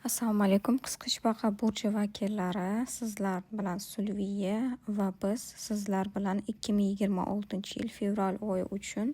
Assalomu alaykum. Qisqichbaqa burji vakillari, sizlar bilan Sulviya va biz sizlar bilan 2026-yil fevral oyi uchun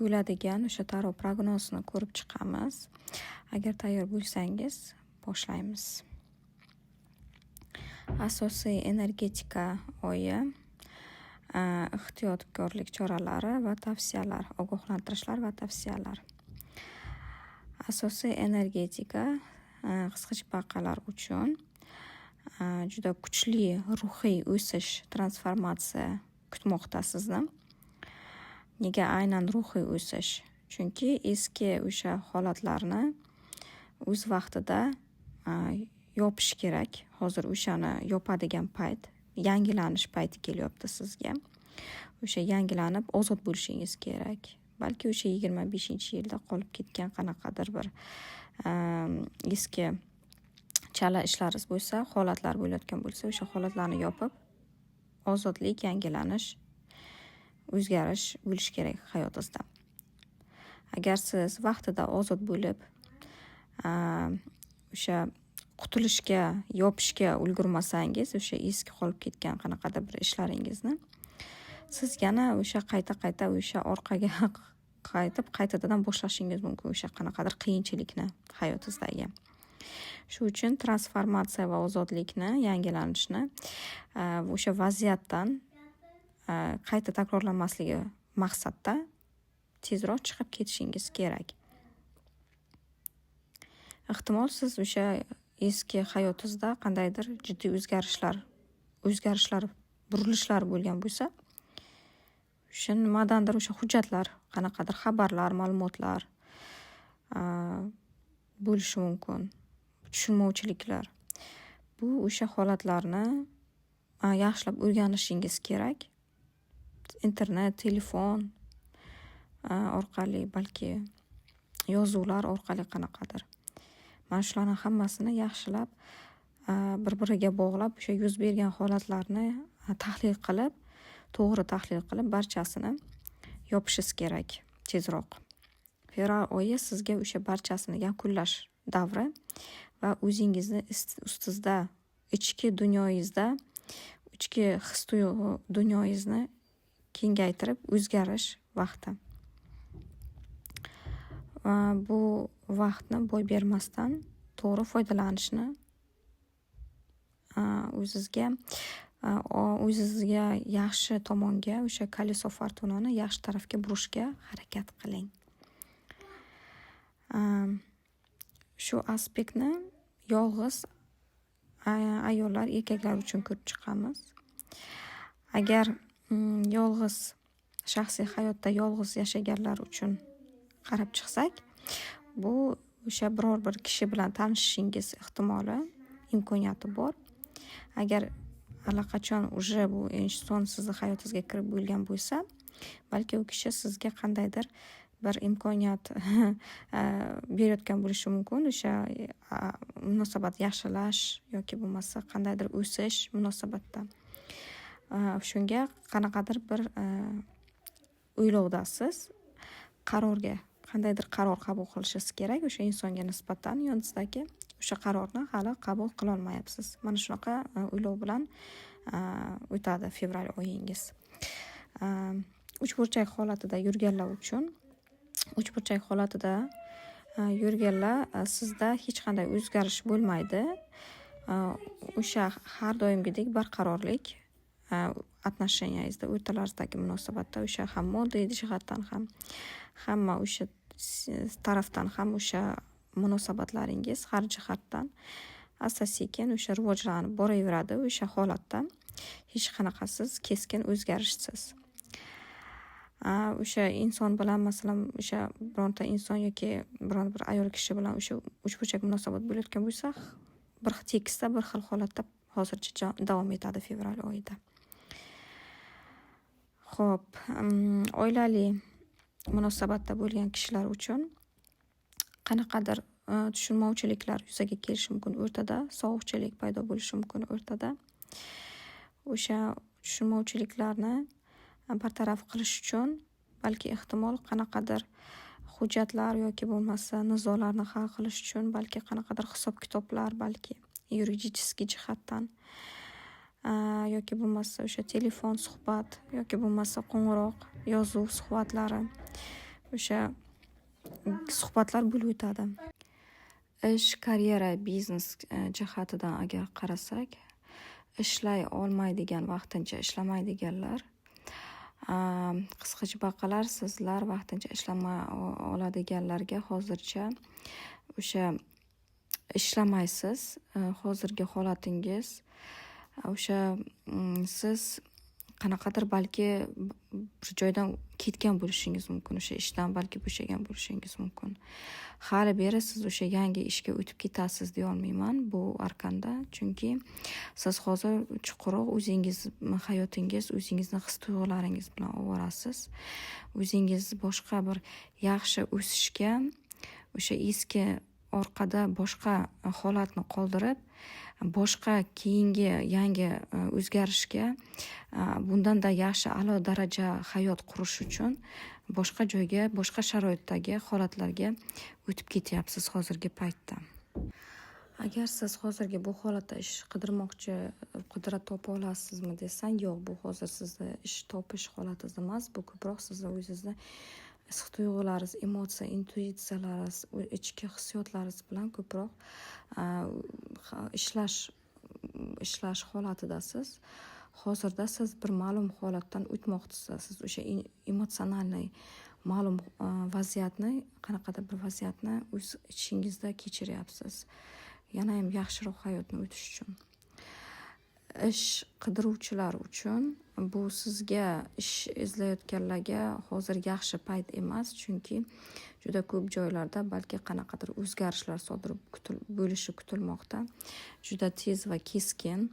bo'ladigan o'sha tarot prognozini ko'rib chiqamiz. Agar tayyor bo'lsangiz, boshlaymiz. Asosiy energetika oyi, ehtiyotkorlik choralari va tavsiyalar, ogohlantirishlar va tavsiyalar. Asosiy energetika qisqichbaqalar uchun juda kuchli ruhiy o'sish, transformatsiya kutmoqda sizni. Nega aynan ruhiy o'sish? Chunki eski o'sha holatlarni o'z vaqtida yopish kerak. Hozir o'shani yopadigan payt, yangilanish payti kelyapti sizga. O'sha yangilanib ozod bo'lishingiz kerak. Balki o'sha 25-yilda qolib ketgan qanaqadir bir eski chala ishlaringiz bo'lsa, holatlar bo'layotgan bo'lsa, o'sha holatlarni yopib, ozodlik, yangilanish, o'zgarish bo'lishi kerak hayotingizda. Agar siz vaqtida ozod bo'lib, o'sha qutulishga, yopishga ulgurmasangiz, o'sha eski qolib ketgan qanaqadir bir ishlaringizni, siz yana o'sha qayta o'sha orqaga qaytadan boshlashingiz mumkin o'sha qanaqadir qiyinchilikni hayotingizdagi. Shu uchun transformatsiya va ozodlikni, yangilanishni o'sha vaziyatdan qayta takrorlanmasligi maqsadda tezroq chiqib ketishingiz kerak. Ehtimol siz o'sha eski hayotingizda qandaydir jiddiy o'zgarishlar, burilishlar bo'lgan bo'lsa, o'sha nimadandir o'sha hujjatlar, qanaqadir xabarlar, ma'lumotlar bo'lishi mumkin. Tushunmovchiliklar. Bu o'sha holatlarni yaxshilab o'rganishingiz kerak. Internet, telefon orqali, balki yozuvlar orqali qanaqadir. Mana shularning hammasini yaxshilab bir-biriga bog'lab, o'sha yuz bergan holatlarni tahlil qilib, to'g'ri tahlil qilib, barchasini yopishingiz kerak tezroq. Fevral oyi sizga o'sha barchasini yakunlash davri va o'zingizni ustingizda, ichki dunyoyingizda, ichki his-tuyg'u dunyoyingizni kengaytirib, o'zgarish vaqti. Bu vaqtni boy bermasdan to'g'ri foydalanishni, o'zingizga yaxshi tomonga, o'sha koliso fortunani yaxshi tarafga burishga harakat qiling. Shu aspektni yolg'iz ayollar, erkaklar uchun ko'rib chiqamiz. Agar yolg'iz shaxsiy hayotda yolg'iz yashaganlar uchun qarab chiqsak, bu o'sha biror bir kishi bilan tanishishingiz ehtimoli, imkoniyati bor. Agar allaqachon уже bu inson sizni hayotingizga kirib bo'lgan bo'lsa, balki u kishi sizga qandaydir bir imkoniyat berayotgan bo'lishi mumkin. O'sha munosabat yaxshilash yoki bo'lmasa qandaydir o'sish munosabatda. Shunga qanaqadir bir o'ylovdasiz, qandaydir qaror qabul qilishingiz kerak o'sha insonga nisbatan. Yoningizdagi o'sha qarorni hali qabul qila olmayapsiz. Mana shunaqa o'ylov bilan o'tadi fevral oyingiz. Uchburchak holatida yurganlar uchun, uchburchak holatida yurganlar, sizda hech qanday o'zgarish bo'lmaydi. O'sha har doimgidek barqarorlik отношениyaingizda, o'rtalaringizdagi munosabatda o'sha ham moddiy jihatdan ham, hamma o'sha tarafdan ham o'sha munosabatlaringiz har jihatdan asta-sekin o'sha rivojlanib boraveradi. O'sha holatda hech qanaqasiz keskin o'zgarishsiz. O'sha inson bilan, masalan, o'sha bironta inson yoki biron bir ayol kishi bilan o'sha uchburchak munosabat bo'layotgan bo'lsa, bir tekisda, bir xil holatda hozircha davom etadi fevral oyida. Xo'p, oilali munosabatda bo'lgan kishilar uchun qanaqadir tushunmovchiliklar yuzaga kelishi mumkin. O'rtada sovuqchilik paydo bo'lishi mumkin o'rtada. O'sha tushunmovchiliklarni bartaraf qilish uchun balki ehtimol qanaqadir hujjatlar yoki bo'lmasa nizolarni hal qilish uchun balki qanaqadir hisob-kitoblar, balki yuridicheskiy jihatdan yoki bo'lmasa o'sha telefon suhbat yoki bo'lmasa qo'ng'iroq, yozuv suhbatlari, o'sha suhbatlar bo'lib o'tadi. Ish, karyera, biznes jihatidan agar qarasak, ishlay olmaydigan, vaqtincha ishlamaydiganlar, qisqacha baqalar, sizlar vaqtincha ishlamay oladiganlarga hozircha o'sha ishlamaysiz. Hozirgi holatingiz o'sha siz qanaqadir balki bir joydan ketgan bo'lishingiz mumkin, o'sha ishdan balki bo'shagan bo'lishingiz mumkin. Hali beri siz o'sha yangi ishga o'tib ketasiz deya olmayman bu arkanda, chunki siz hozir chuqurroq o'zingiz hayotingiz, o'zingizni his-tuyg'ularingiz bilan ovorasiz. O'zingiz boshqa bir yaxshi o'sishga, o'sha eski orqada boshqa holatni qoldirib, boshqa keyingi yangi o'zgarishga, bundanda yaxshi a'lo daraja hayot qurish uchun boshqa joyga, boshqa sharoitdagi holatlarga o'tib ketyapsiz hozirgi paytda. Agar siz hozirgi bu holatda ish qidirmoqchi, qudrat topa olasizmi desang, yo'q, bu hozir sizni ish topish holatingiz emas, bu ko'proq sizni o'zingizni his-tuyg'ularingiz, emotsiya, intuitsiyalaringiz, ichki hissiyotlaringiz bilan ko'proq ishlash holatidasiz. Hozirda siz bir ma'lum holatdan o'tmoqchisiz. Siz o'sha emotsionalniy ma'lum vaziyatni, qanaqadir bir vaziyatni o'z ichingizda kechiryapsiz. Yana ham yaxshiroq hayotni o'tish uchun. Ish qidiruvchilar uchun bu sizga ish izlayotganlarga hozir yaxshi payt emas, chunki juda ko'p joylarda balki qanaqadir o'zgarishlar sodir bo'lishi kutilmoqda. Juda tez va keskin.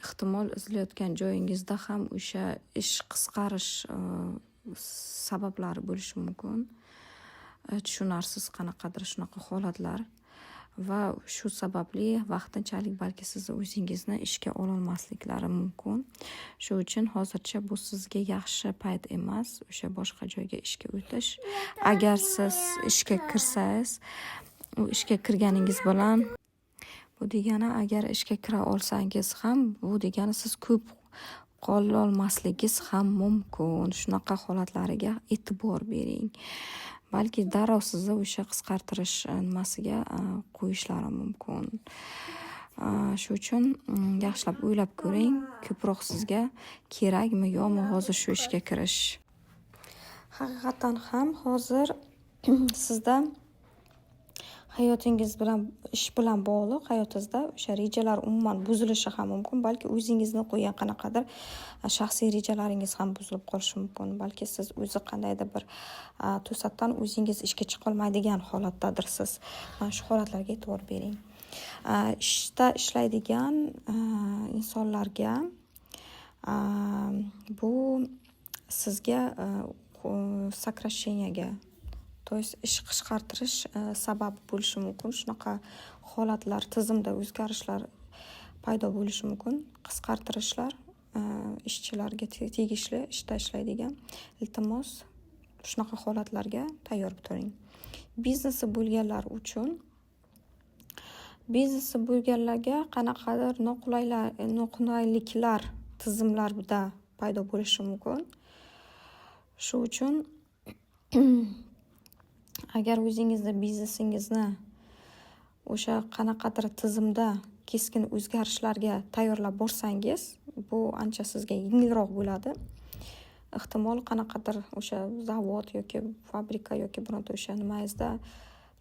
Ehtimol izlayotgan joyingizda ham o'sha ish qisqarish sabablari bo'lishi mumkin. Tushunarsiz qanaqadir shunaqa holatlar. Va shu sababli vaqtinchalik balki sizni o'zingizni ishga ololmasliklari mumkin. Shu uchun hozircha bu sizga yaxshi payt emas, o'sha boshqa joyga ishga o'tish. Agar siz ishga kirsangiz, u ishga kirganingiz bilan bu degani agar ishga kira olsangiz ham, bu degani siz ko'p qololmasligingiz ham mumkin. Shunaqa holatlariga e'tibor bering. Balki darrov sizni o'sha qisqartirish nimasiga qo'yishlari mumkin. Shu uchun yaxshilab o'ylab ko'ring, ko'proq sizga kerakmi yo'qmi hozir shu ishga kirish. Haqiqatan ham hozir sizda hayotingiz bilan, ish bilan bog'liq hayotingizda o'sha rejalar umuman buzilishi ham mumkin. Balki o'zingizni qo'ygan qanaqadir shaxsiy rejalaringiz ham buzilib qolishi mumkin. Balki siz o'zi qandaydir bir to'satdan o'zingiz ishga chiqa olmaydigan holatdadirsiz. Mana shu holatlarga e'tibor bering. Ishda ishlaydigan insonlarga bu sizga сокращениyaga, to есть ish qisqartirish sabab bo'lishi mumkin. Shunaqa holatlar, tizimda o'zgarishlar paydo bo'lishi mumkin. Qisqartirishlar ishchilarga tegishli, ishda ishlaydigan. Iltimos shunaqa holatlarga tayyor turing. Biznesi bo'lganlarga qanaqadir noqulayliklar tizimlarda paydo bo'lishi mumkin. Shu uchun agar o'zingizni biznesingizni o'sha qanaqadir tizimda keskin o'zgarishlarga tayyorlab borsangiz, bu ancha sizga yengilroq bo'ladi. Ehtimol qanaqadir o'sha zavod yoki fabrika yoki bironta o'sha nimangizda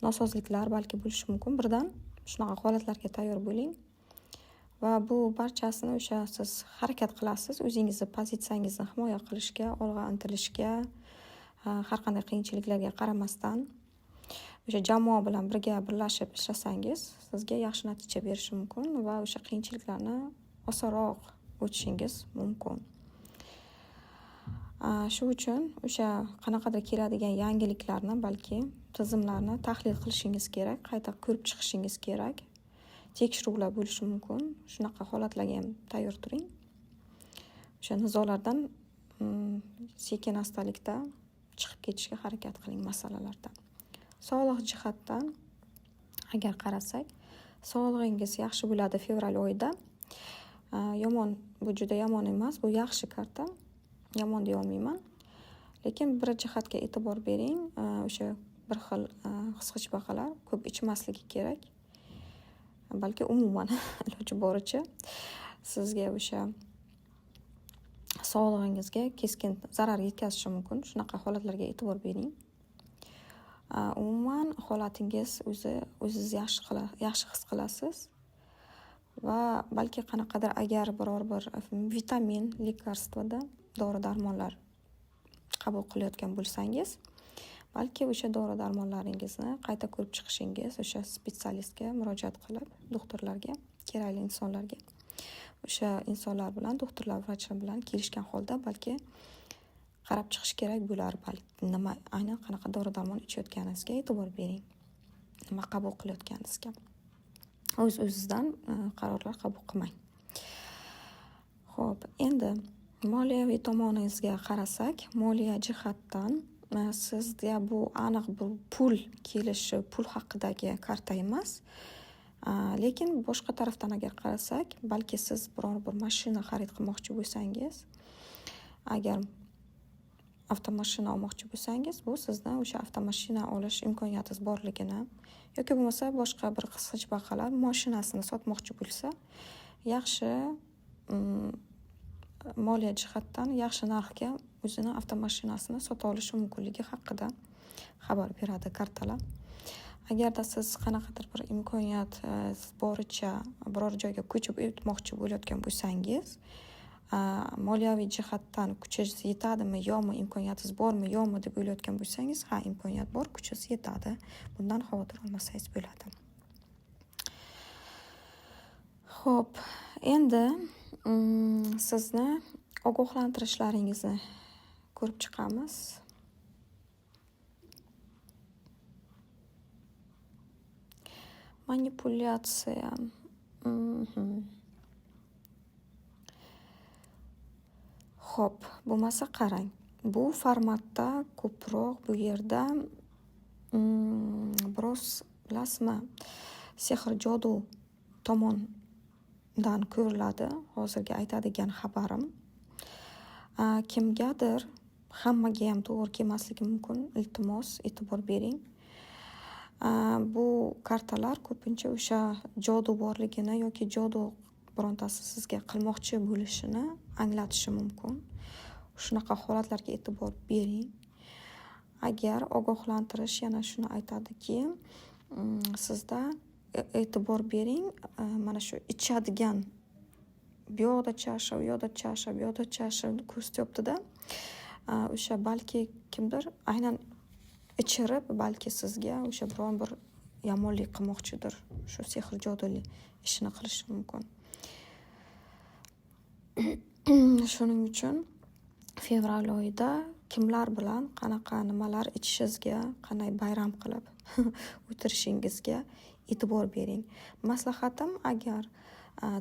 nosozliklar balki bo'lishi mumkin. Birdan shunaqa holatlarga tayyor bo'ling. Va bu barchasini o'sha siz harakat qilasiz, o'zingizni pozitsiyangizni himoya qilishga, olg'a intilishga, har qanday qiyinchiliklarga qaramasdan o'sha jamoa bilan birlashib ishlasangiz, sizga yaxshi natija berishi mumkin va o'sha qiyinchiliklarni osonroq o'tishingiz mumkin. Shu uchun o'sha qanaqadir keladigan yangiliklarni, balki tizimlarni tahlil qilishingiz kerak, qayta ko'rib chiqishingiz kerak. Tekshiruvlar bo'lishi mumkin. Shunaqa holatlarga ham tayyor turing. O'sha nizolardan sekin astalikda chiqib ketishga harakat qiling masalalardan. Sog'liq jihatdan agar qarasak, sog'lig'ingiz yaxshi bo'ladi fevral oyida. Yomon, bu juda yomon emas, bu yaxshi karta. Yomon deya olmayman. Lekin bir jihatga e'tibor bering, o'sha bir xil his-hijbaqalar ko'p ichmasligi kerak. Balki umuman iloji boricha sizga o'sha sog'lig'ingizga keskin zarar yetkazishi mumkin. Shunaqa holatlarga e'tibor bering. Umuman holatingiz o'zingiz yaxshi his qilasiz va balki qanaqadir agar biror bir vitamin, lekarствоda dori-darmonlar qabul qilayotgan bo'lsangiz, balki o'sha dori-darmonlaringizni qayta ko'rib chiqishingiz, o'sha specialistga murojaat qilib, doktorlarga, kerakli insonlarga, o'sha insonlar bilan, doktorlar, vrachlar bilan kelishgan holda balki qarab chiqish kerak bo'lar. Balki nima aynan qanaqa dori-darmon ichayotganingizga e'tibor bering. Nima qabul qilayotganingizga. O'z-o'zizdan qarorlar qabul qilmang. Xo'p, endi moliyaviy tomoningizga qarasak, moliya jihatdan sizga bu aniq bir pul kelishi, pul haqidagi karta emas. Lekin boshqa tarafdan agar qarasak, balki siz biror bir mashina xarid qilmoqchi bo'lsangiz, agar avtomashina olmoqchi bo'lsangiz, bu sizdan o'sha avtomashina olish imkoniyatingiz borligini yoki bo'lmasa boshqa bir his-hijbaqalar mashinasini sotmoqchi bo'lsa, yaxshi moliya jihatdan yaxshi narxga o'zini avtomashinasini sota olishi mumkinligi haqida xabar beradi kartalar. Agarda siz qanaqadir bir imkoniyat boricha biror joyga ko'chib o'tmoqchi bo'layotgan bo'lsangiz, moliyaviy jihatdan kuchingiz yetadimi, yo'qmi, imkoniyatingiz bormi, yo'qmi deb o'ylayotgan bo'lsangiz, ha, imkoniyat bor, kuchingiz yetadi. Bundan xavotir olmasangiz bo'ladi. Xo'p, endi sizni ogohlantirishlaringizni ko'rib chiqamiz. Manipulyatsiya. Xo'p, bo'lmasa qarang. Bu formatda ko'proq bu yerda biroz bilasizmi, sehr jodu tomondan ko'riladi. Hozirgi aytadigan xabarim. Kimgadir, hammaga ham to'g'ri kelmasligi mumkin. Iltimos, e'tibor bering. Bu kartalar ko'pincha o'sha jodu borligini yoki jodu birontasi sizga qilmoqchi bo'lishini anglatishi mumkin. Shunaqa holatlarga e'tibor bering. Agar ogohlantirish yana shuni aytadiki, sizda e'tibor bering, mana shu ichadigan bu yoqda chasha, bu yoqda chasha, bu yoqda chasha ko'rsatyapti-da. O'sha balki kimdir aynan ichirib, balki sizga o'sha biron bir yomonlik qilmoqchidir. Shu sehr joduli ishini qilishi mumkin. Shuning uchun fevral oyida kimlar bilan qanaqa nimalar ichishingizga, qanday bayram qilib o'tirishingizga e'tibor bering. Maslahatim, agar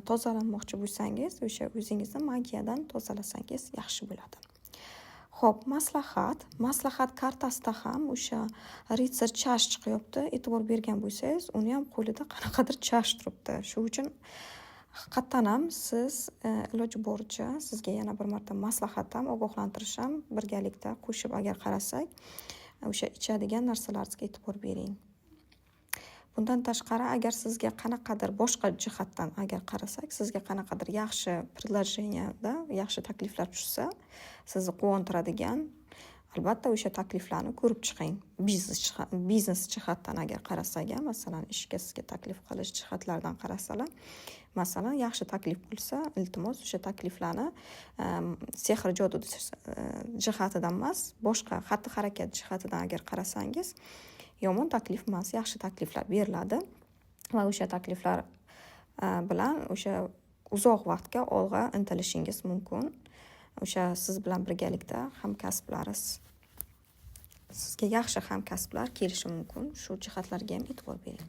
tozalanmoqchi bo'lsangiz, o'sha o'zingizni magiyadan tozalasangiz yaxshi bo'ladi. Xo'p, maslahat kartasida ham o'sha ritsar chash chiqyapti. E'tibor bergan bo'lsangiz, uni ham qo'lida qanaqadir chash turibdi. Shu uchun haqiqatan ham siz iloji boricha sizga yana bir marta maslahatim, ogohlantirishim birgalikda qo'shib agar qarasak, o'sha ichadigan narsalaringizga e'tibor bering. Bundan tashqari, agar sizga qanaqadir boshqa jihatdan agar qarasak, sizga qanaqadir yaxshi предложениеda, yaxshi takliflar tushsa, sizni quvontiradigan, albatta o'sha takliflarni ko'rib chiqing. Biznes jihatdan agar qarasak, masalan, ishga sizga taklif qilish jihatlaridan qarasalar, masalan, yaxshi taklif bo'lsa, iltimos o'sha takliflarni sehr jodu jihatidan emas, boshqa xatti-harakat jihatidan agar qarasangiz, yomon taklif emas, yaxshi takliflar beriladi va o'sha takliflar bilan o'sha uzoq vaqtga olg'a intilishingiz mumkin. O'sha siz bilan birgalikda hamkasblaringiz, sizga yaxshi hamkasblar kelishi mumkin. Shu jihatlarga ham e'tibor bering.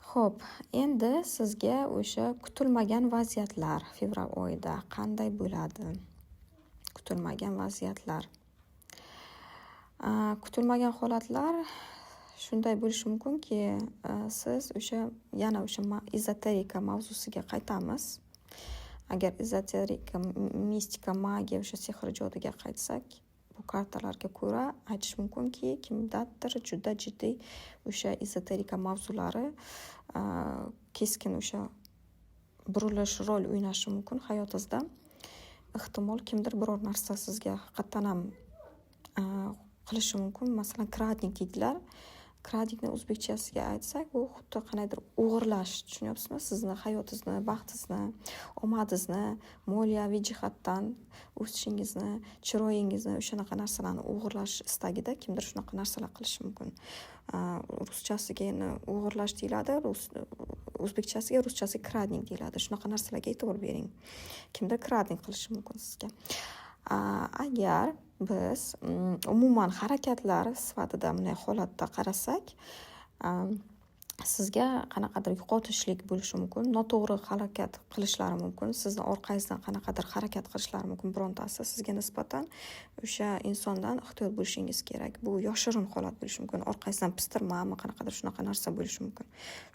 Xo'p, endi sizga o'sha kutilmagan vaziyatlar fevral oyida qanday bo'ladi? Kutilmagan vaziyatlar. Kutilmagan holatlar shunday bo'lishi mumkinki, siz yana o'sha ezoterika mavzusiga qaytamiz. Agar ezoterika, mistika, magiya, o'sha sehr ijodiga qaytsak, bu kartalarga ko'ra aytish mumkinki, kimdadir juda jiddiy o'sha ezoterika mavzulari keskin o'sha burilish rol o'ynashi mumkin hayotingizda. Ehtimol kimdir biror narsa sizga haqiqatdan ham qilishi mumkin. Masalan, kradnik deydilar. Kradnikni o'zbekchasiga aytsak, bu xuddi qanaydir o'g'irlash, tushunyapsizmi? Sizni hayotingizni, baxtingizni, omadingizni, moliyaviy jihatdan o'sishingizni, chiroyingizni, o'shanaqa narsalarni o'g'irlash istagida kimdir shunaqa narsalar qilishi mumkin. Ruschasiga endi o'g'irlash deyiladi, o'zbekchasiga, ruschasiga kradnik deyiladi. Shunaqa narsalarga e'tibor bering. Kimdir kradnik qilishi mumkin sizga. Agar biz umuman harakatlar sifatida bunday holatda qarasak, sizga qanaqadir yo'qotishlik bo'lishi mumkin, noto'g'ri harakat qilishlari mumkin, sizni orqangizdan qanaqadir harakat qilishlari mumkin birontasi sizga nisbatan. O'sha insondan ehtiyot bo'lishingiz kerak. Bu yoshirin holat bo'lishi mumkin. Orqangizdan pistirmami, qanaqadir shunaqa narsa bo'lishi mumkin.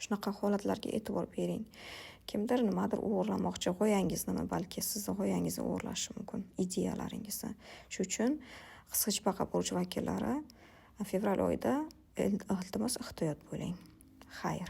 Shunaqa holatlarga e'tibor bering. Kimdir nimadir o'g'irlamoqchi, g'oyangizni, balki sizni g'oyangizni o'g'irlashi mumkin, ideyalaringizni. Shuning uchun qisqichbaqa burch vakillari fevral oyida iltimos ehtiyot bo'ling. Xayr.